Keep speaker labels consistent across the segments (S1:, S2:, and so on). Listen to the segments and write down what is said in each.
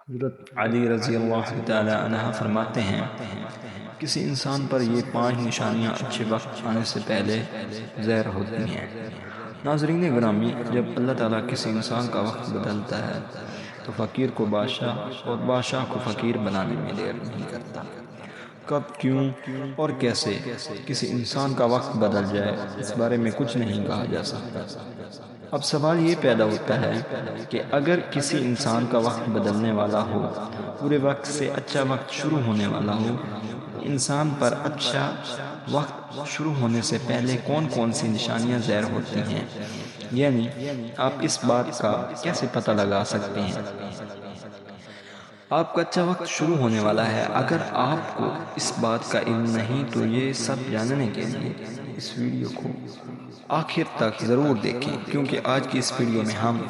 S1: حضرت علی رضی اللہ تعالی عنہ فرماتے ہیں کسی انسان پر یہ 5 نشانیاں اچھے وقت آنے سے پہلے ظاہر ہوتی ہیں۔ ناظرین گرامی، جب اللہ تعالیٰ کسی انسان کا وقت بدلتا ہے تو فقیر کو بادشاہ اور بادشاہ کو فقیر بنانے میں دیر نہیں کرتا۔ کب، کیوں اور کیسے کسی انسان کا وقت بدل جائے اس بارے میں کچھ نہیں کہا جا سکتا۔ اب سوال یہ پیدا ہوتا ہے کہ اگر کسی انسان کا وقت بدلنے والا ہو، پورے وقت سے اچھا وقت شروع ہونے والا ہو، انسان پر اچھا وقت شروع ہونے سے پہلے کون کون سی نشانیاں ظاہر ہوتی ہیں، یعنی آپ اس بات کا کیسے پتہ لگا سکتے ہیں آپ کا اچھا وقت شروع ہونے والا ہے؟ اگر آپ کو اس بات کا علم نہیں تو یہ سب جاننے کے لیے اس ویڈیو کو آخر تک ضرور دیکھیں، کیونکہ آج کی اس ویڈیو میں ہم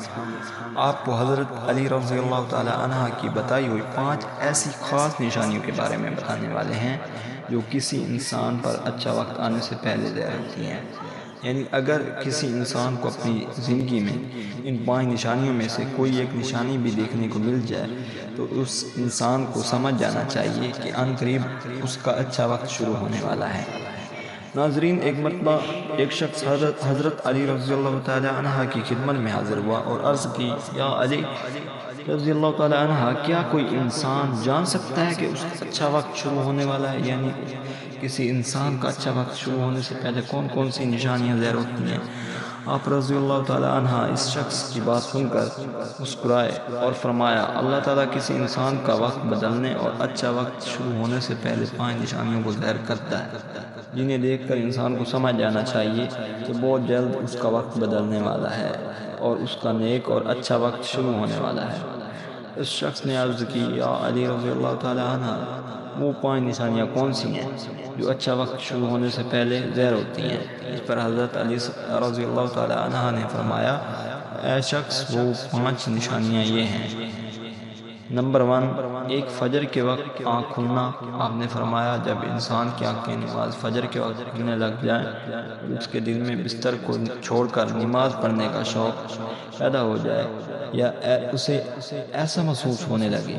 S1: آپ کو حضرت علی رضی اللہ تعالی عنہ کی بتائی ہوئی 5 ایسی خاص نشانیوں کے بارے میں بتانے والے ہیں جو کسی انسان پر اچھا وقت آنے سے پہلے ظاہر ہوتی ہیں۔ یعنی اگر کسی انسان کو اپنی زندگی میں ان 5 نشانیوں میں سے کوئی ایک نشانی بھی دیکھنے کو مل جائے تو اس انسان کو سمجھ جانا چاہیے کہ عن قریب اس کا اچھا وقت شروع ہونے والا ہے۔ ناظرین، ایک مرتبہ ایک شخص حضرت علی رضی اللہ تعالی عنہ کی خدمت میں حاضر ہوا اور عرض کی، یا علی رضی اللہ تعالی عنہ، کیا کوئی انسان جان سکتا ہے کہ اس کا اچھا وقت شروع ہونے والا ہے؟ یعنی کسی انسان کا اچھا وقت شروع ہونے سے پہلے کون کون سی نشانیاں ظاہر ہوتی ہیں؟ آپ رضی اللہ تعالی عنہ اس شخص کی بات سن کر مسکرائے اور فرمایا، اللہ تعالیٰ کسی انسان کا وقت بدلنے اور اچھا وقت شروع ہونے سے پہلے 5 نشانیوں کو ظاہر کرتا ہے، جنہیں دیکھ کر انسان کو سمجھ جانا چاہیے کہ بہت جلد اس کا وقت بدلنے والا ہے اور اس کا نیک اور اچھا وقت شروع ہونے والا ہے۔ اس شخص نے عرض کی، یا علی رضی اللہ تعالی عنہ، وہ 5 نشانیاں کون سی ہیں جو اچھا وقت شروع ہونے سے پہلے ظاہر ہوتی ہیں؟ اس پر حضرت علی رضی اللہ تعالی عنہ نے فرمایا، اے شخص، وہ 5 نشانیاں یہ ہیں۔ نمبر 1، ایک فجر کے وقت آنکھ کھلنا۔ آپ نے فرمایا، جب انسان کی آنکھیں نماز فجر کے وقت کھلنے لگ جائیں اور اس کے دل میں بستر کو چھوڑ کر نماز پڑھنے کا شوق پیدا ہو جائے یا اسے ایسا محسوس ہونے لگے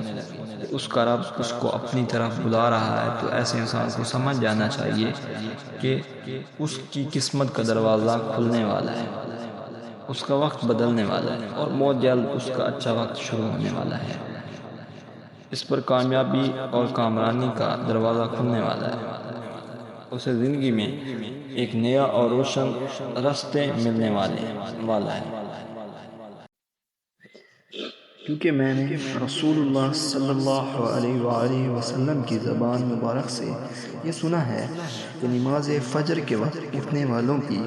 S1: کہ اس کا رب اس کو اپنی طرف بلا رہا ہے، تو ایسے انسان کو سمجھ جانا چاہیے کہ اس کی قسمت کا دروازہ کھلنے والا ہے، اس کا وقت بدلنے والا ہے اور بہت جلد اس کا اچھا وقت شروع ہونے والا ہے۔ اس پر کامیابی اور کامرانی کا دروازہ کھلنے والا ہے، اسے زندگی میں ایک نیا اور روشن راستے ملنے والا ہے۔ کیونکہ میں نے رسول اللہ صلی اللہ علیہ وآلہ وسلم کی زبان مبارک سے یہ سنا ہے کہ نماز فجر کے وقت اٹھنے والوں کی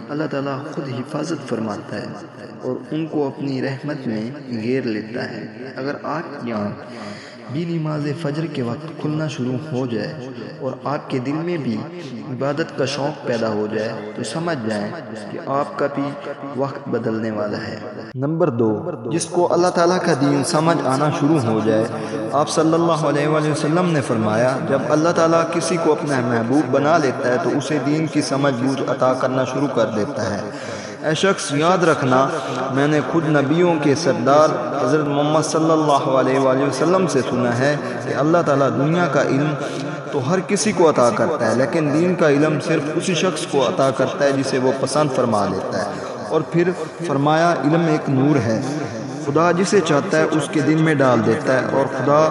S1: اللہ تعالیٰ خود حفاظت فرماتا ہے اور ان کو اپنی رحمت میں گھیر لیتا ہے۔ اگر آپ کی آنکھ بھی نماز فجر کے وقت کھلنا شروع ہو جائے اور آپ کے دل میں بھی عبادت کا شوق پیدا ہو جائے تو سمجھ جائیں کہ آپ کا بھی وقت بدلنے والا ہے۔ نمبر 2، جس کو اللہ تعالیٰ کا دین سمجھ آنا شروع ہو جائے۔ آپ صلی اللہ علیہ وآلہ وسلم نے فرمایا، جب اللہ تعالیٰ کسی کو اپنا محبوب بنا لیتا ہے تو اسے دین کی سمجھ بوجھ عطا کرنا شروع کر دیتا ہے۔ اے شخص، یاد رکھنا، میں نے خود نبیوں کے سردار حضرت محمد صلی اللہ علیہ وآلہ وسلم سے سنا ہے کہ اللہ تعالیٰ دنیا کا علم تو ہر کسی کو عطا کرتا ہے، لیکن دین کا علم صرف اسی شخص کو عطا کرتا ہے جسے وہ پسند فرما لیتا ہے۔ اور پھر فرمایا، علم ایک نور ہے، خدا جسے چاہتا ہے اس کے دل میں ڈال دیتا ہے، اور خدا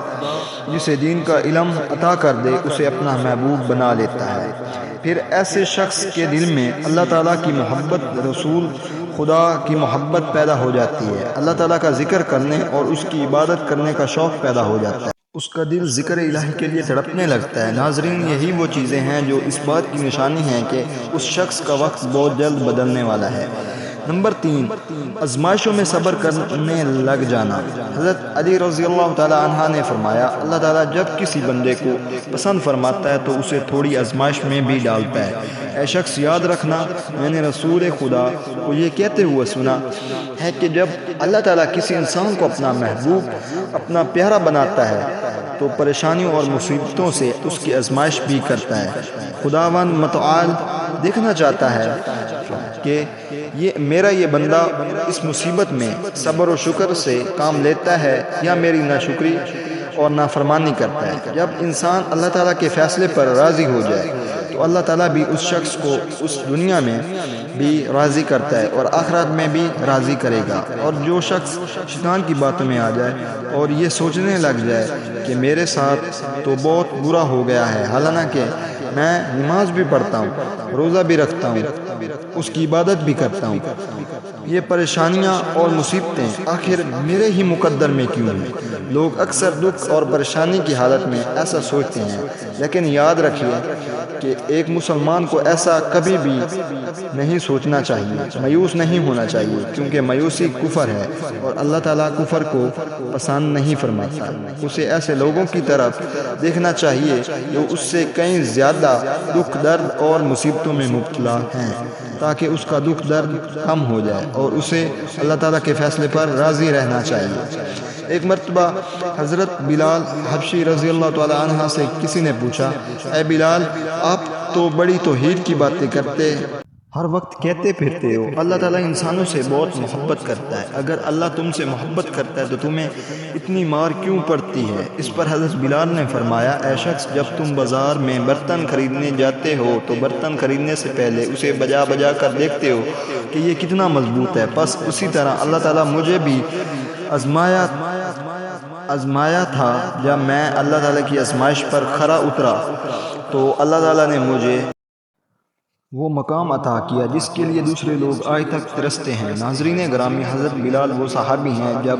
S1: جسے دین کا علم عطا کر دے اسے اپنا محبوب بنا لیتا ہے۔ پھر ایسے شخص کے دل میں اللہ تعالیٰ کی محبت، رسول خدا کی محبت پیدا ہو جاتی ہے، اللہ تعالیٰ کا ذکر کرنے اور اس کی عبادت کرنے کا شوق پیدا ہو جاتا ہے، اس کا دل ذکر الہی کے لیے تڑپنے لگتا ہے۔ ناظرین، یہی وہ چیزیں ہیں جو اس بات کی نشانی ہیں کہ اس شخص کا وقت بہت جلد بدلنے والا ہے۔ نمبر 3، آزمائشوں میں صبر کرنے لگ جانا۔ حضرت علی رضی اللہ تعالی عنہ نے فرمایا، اللہ تعالیٰ جب کسی بندے کو پسند فرماتا ہے تو اسے تھوڑی آزمائش میں بھی ڈالتا ہے۔ اے شخص، یاد رکھنا، میں نے رسول خدا کو یہ کہتے ہوئے سنا ہے کہ جب اللہ تعالیٰ کسی انسان کو اپنا محبوب، اپنا پیارا بناتا ہے تو پریشانیوں اور مصیبتوں سے اس کی آزمائش بھی کرتا ہے۔ خداوند متعال دیکھنا چاہتا ہے کہ یہ بندہ اس مصیبت میں صبر و شکر سے کام لیتا ہے یا میری ناشکری اور نافرمانی کرتا ہے۔ جب انسان اللہ تعالیٰ کے فیصلے پر راضی ہو جائے تو اللہ تعالیٰ بھی اس شخص کو اس دنیا میں بھی راضی کرتا ہے اور آخرت میں بھی راضی کرے گا۔ اور جو شخص شیطان کی باتوں میں آ جائے اور یہ سوچنے لگ جائے کہ میرے ساتھ تو بہت برا ہو گیا ہے، حالانکہ میں نماز بھی پڑھتا ہوں، روزہ بھی رکھتا ہوں، اس کی عبادت بھی کرتا ہوں، یہ پریشانیاں اور مصیبتیں آخر میرے ہی مقدر میں کیوں ہیں؟ لوگ اکثر دکھ اور پریشانی کی حالت میں ایسا سوچتے ہیں، لیکن یاد رکھیے کہ ایک مسلمان کو ایسا کبھی بھی نہیں سوچنا چاہیے، مایوس نہیں ہونا چاہیے، کیونکہ مایوسی کفر ہے اور اللہ تعالیٰ کفر کو پسند نہیں فرماتا۔ اسے ایسے لوگوں کی طرف دیکھنا چاہیے جو اس سے کہیں زیادہ دکھ درد اور مصیبتوں میں مبتلا ہیں، تاکہ اس کا دکھ درد کم ہو جائے اور اسے اللہ تعالیٰ کے فیصلے پر راضی رہنا چاہیے۔ ایک مرتبہ حضرت بلال حبشی رضی اللہ تعالی عنہ سے کسی نے پوچھا، اے بلال، آپ تو بڑی توحید کی باتیں کرتے، ہر وقت کہتے پھرتے ہو اللہ تعالیٰ انسانوں سے بہت محبت کرتا ہے، اگر اللہ تم سے محبت کرتا ہے تو تمہیں اتنی مار کیوں پڑتی ہے؟ اس پر حضرت بلال نے فرمایا، اے شخص، جب تم بازار میں برتن خریدنے جاتے ہو تو برتن خریدنے سے پہلے اسے بجا بجا کر دیکھتے ہو کہ یہ کتنا مضبوط ہے، بس اسی طرح اللہ تعالیٰ مجھے بھی آزمایا تھا۔ جب میں اللہ تعالیٰ کی آزمائش پر کھرا اترا تو اللہ تعالیٰ نے مجھے وہ مقام عطا کیا جس کے لیے دوسرے لوگ آج تک ترستے ہیں۔ ناظرین گرامی، حضرت بلال وہ صحابی ہیں جب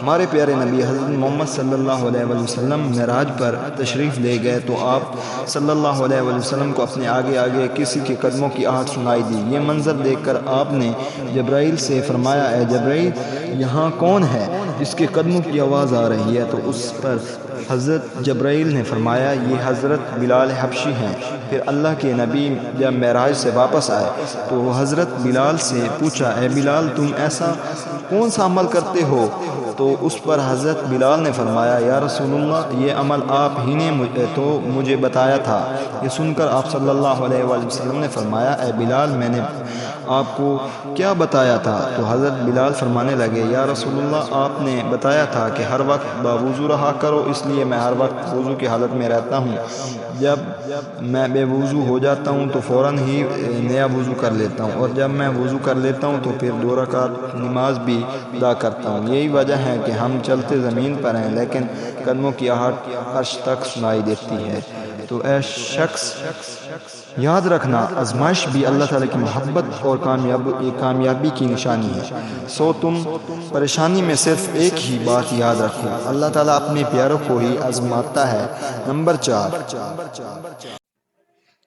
S1: ہمارے پیارے نبی حضرت محمد صلی اللہ علیہ وسلم معراج پر تشریف لے گئے تو آپ صلی اللہ علیہ وسلم کو اپنے آگے آگے کسی کے قدموں کی آہٹ سنائی دی۔ یہ منظر دیکھ کر آپ نے جبرائیل سے فرمایا، اے جبرائیل، یہاں کون ہے جس کے قدموں کی آواز آ رہی ہے؟ تو اس پر حضرت جبرائیل نے فرمایا، یہ حضرت بلال حبشی ہیں۔ پھر اللہ کے نبی جب معراج سے واپس آئے تو حضرت بلال سے پوچھا، اے بلال، تم ایسا کون سا عمل کرتے ہو؟ تو اس پر حضرت بلال نے فرمایا، یا رسول اللہ، یہ عمل آپ ہی نے مجھے بتایا تھا۔ یہ سن کر آپ صلی اللہ علیہ وسلم نے فرمایا، اے بلال، میں نے آپ کو کیا بتایا تھا؟ تو حضرت بلال فرمانے لگے، یا رسول اللہ، آپ نے بتایا تھا کہ ہر وقت باوضو رہا کرو، اس لیے میں ہر وقت وضو کی حالت میں رہتا ہوں۔ جب میں بے وضو ہو جاتا ہوں تو فوراً ہی نیا وضو کر لیتا ہوں، اور جب میں وضو کر لیتا ہوں تو پھر 2 رکعت نماز بھی ادا کرتا ہوں۔ یہی وجہ ہے کہ ہم چلتے زمین پر ہیں لیکن قدموں کی آہٹ عرش تک سنائی دیتی ہے۔ تو اے شخص، یاد رکھنا، آزمائش بھی اللہ تعالیٰ کی محبت اور کامیابی کی نشانی ہے۔ سو تم پریشانی میں صرف ایک ہی بات یاد رکھو، اللہ تعالیٰ اپنے پیاروں کو ہی آزماتا ہے۔ نمبر 4،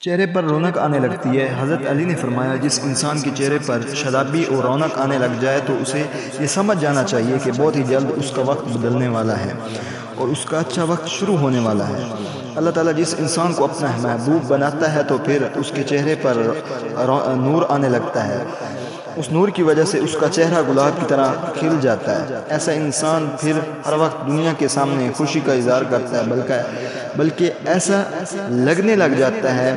S1: چہرے پر رونق آنے لگتی ہے۔ حضرت علی نے فرمایا، جس انسان کے چہرے پر شادابی اور رونق آنے لگ جائے تو اسے یہ سمجھ جانا چاہیے کہ بہت ہی جلد اس کا وقت بدلنے والا ہے اور اس کا اچھا وقت شروع ہونے والا ہے۔ اللہ تعالیٰ جس انسان کو اپنا محبوب بناتا ہے تو پھر اس کے چہرے پر نور آنے لگتا ہے، اس نور کی وجہ سے اس کا چہرہ گلاب کی طرح کھل جاتا ہے۔ ایسا انسان پھر ہر وقت دنیا کے سامنے خوشی کا اظہار کرتا ہے، بلکہ ایسا لگنے لگ جاتا ہے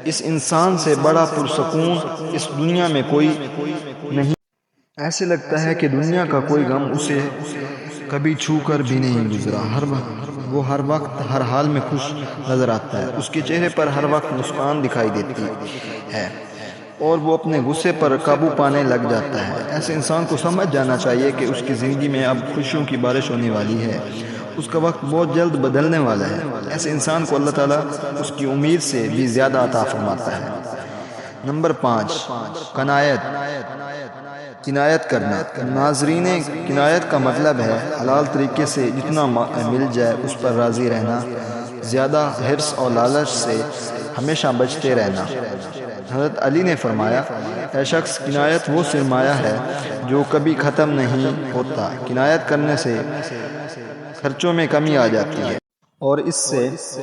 S1: اس انسان سے بڑا پرسکون اس دنیا میں کوئی نہیں۔ ایسے لگتا ہے کہ دنیا کا کوئی غم اسے کبھی چھو کر بھی نہیں گزرا۔ وہ ہر وقت ہر حال میں خوش نظر آتا ہے، اس کے چہرے پر ہر وقت مسکان دکھائی دیتی ہے اور وہ اپنے غصے پر قابو پانے لگ جاتا ہے۔ ایسے انسان کو سمجھ جانا چاہیے کہ اس کی زندگی میں اب خوشیوں کی بارش ہونے والی ہے، اس کا وقت بہت جلد بدلنے والا ہے۔ ایسے انسان کو اللہ تعالیٰ اس کی امید سے بھی زیادہ عطا فرماتا ہے۔ نمبر 5، کنایت کرنا۔ ناظرین، کنایت کا مطلب ہے حلال طریقے سے جتنا مل جائے اس پر راضی رہنا، زیادہ حرص اور لالچ سے ہمیشہ بچتے رہنا۔ حضرت علی نے فرمایا، اے شخص، کنایت وہ سرمایہ ہے جو کبھی ختم نہیں ہوتا۔ کنایت کرنے سے خرچوں میں کمی آ جاتی ہے اور اس سے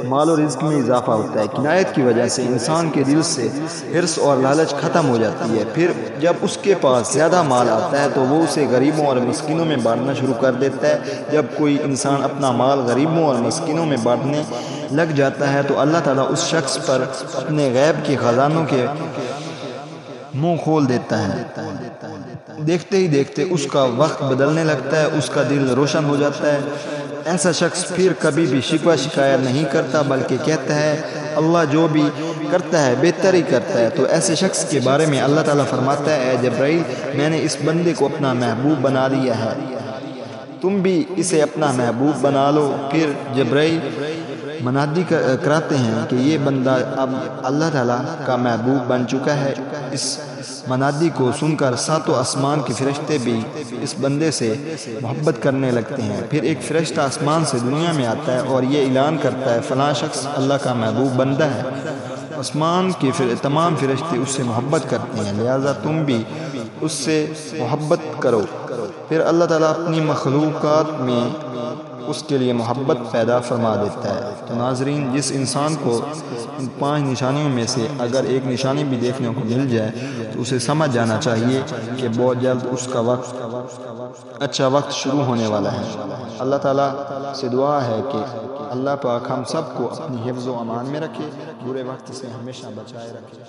S1: مال و رزق میں اضافہ ہوتا ہے۔ کنایت کی وجہ سے انسان کے دل سے حرص اور لالچ ختم ہو جاتی ہے۔ پھر جب اس کے پاس زیادہ مال آتا ہے تو وہ اسے غریبوں اور مسکینوں میں بانٹنا شروع کر دیتا ہے۔ جب کوئی انسان اپنا مال غریبوں اور مسکینوں میں بانٹنے لگ جاتا ہے تو اللہ تعالیٰ اس شخص پر اپنے غیب کے خزانوں کے منہ کھول دیتا ہے، دیکھتے ہی دیکھتے اس کا وقت بدلنے لگتا ہے، اس کا دل روشن ہو جاتا ہے۔ ایسا شخص پھر کبھی بھی شکوہ شکایت نہیں کرتا، بلکہ کہتا ہے اللہ جو بھی کرتا ہے بہتر ہی کرتا ہے۔ تو ایسے شخص کے بارے میں اللہ تعالیٰ فرماتا ہے، اے جبرائیل میں نے اس بندے کو اپنا محبوب بنا لیا ہے، تم بھی اسے اپنا محبوب بنا لو۔ پھر جبرائیل منادی کراتے ہیں کہ یہ بندہ اب اللہ تعالیٰ کا محبوب بن چکا ہے۔ اس منادی کو سن کر ساتوں آسمان کے فرشتے بھی اس بندے سے محبت کرنے لگتے ہیں۔ پھر ایک فرشتہ آسمان سے دنیا میں آتا ہے اور یہ اعلان کرتا ہے فلاں شخص اللہ کا محبوب بندہ ہے۔ آسمان کے تمام فرشتے اس سے محبت کرتے ہیں، لہذا تم بھی اس سے محبت کرو۔ پھر اللہ تعالیٰ اپنی مخلوقات میں اس کے لیے محبت پیدا فرما دیتا ہے۔ تو ناظرین، جس انسان کو ان 5 نشانیوں میں سے اگر ایک نشانی بھی دیکھنے کو مل جائے تو اسے سمجھ جانا چاہیے کہ بہت جلد اس کا اچھا وقت شروع ہونے والا ہے۔ اللہ تعالیٰ سے دعا ہے کہ اللہ پاک ہم سب کو اپنی حفظ و امان میں رکھے، برے وقت سے ہمیشہ بچائے رکھے۔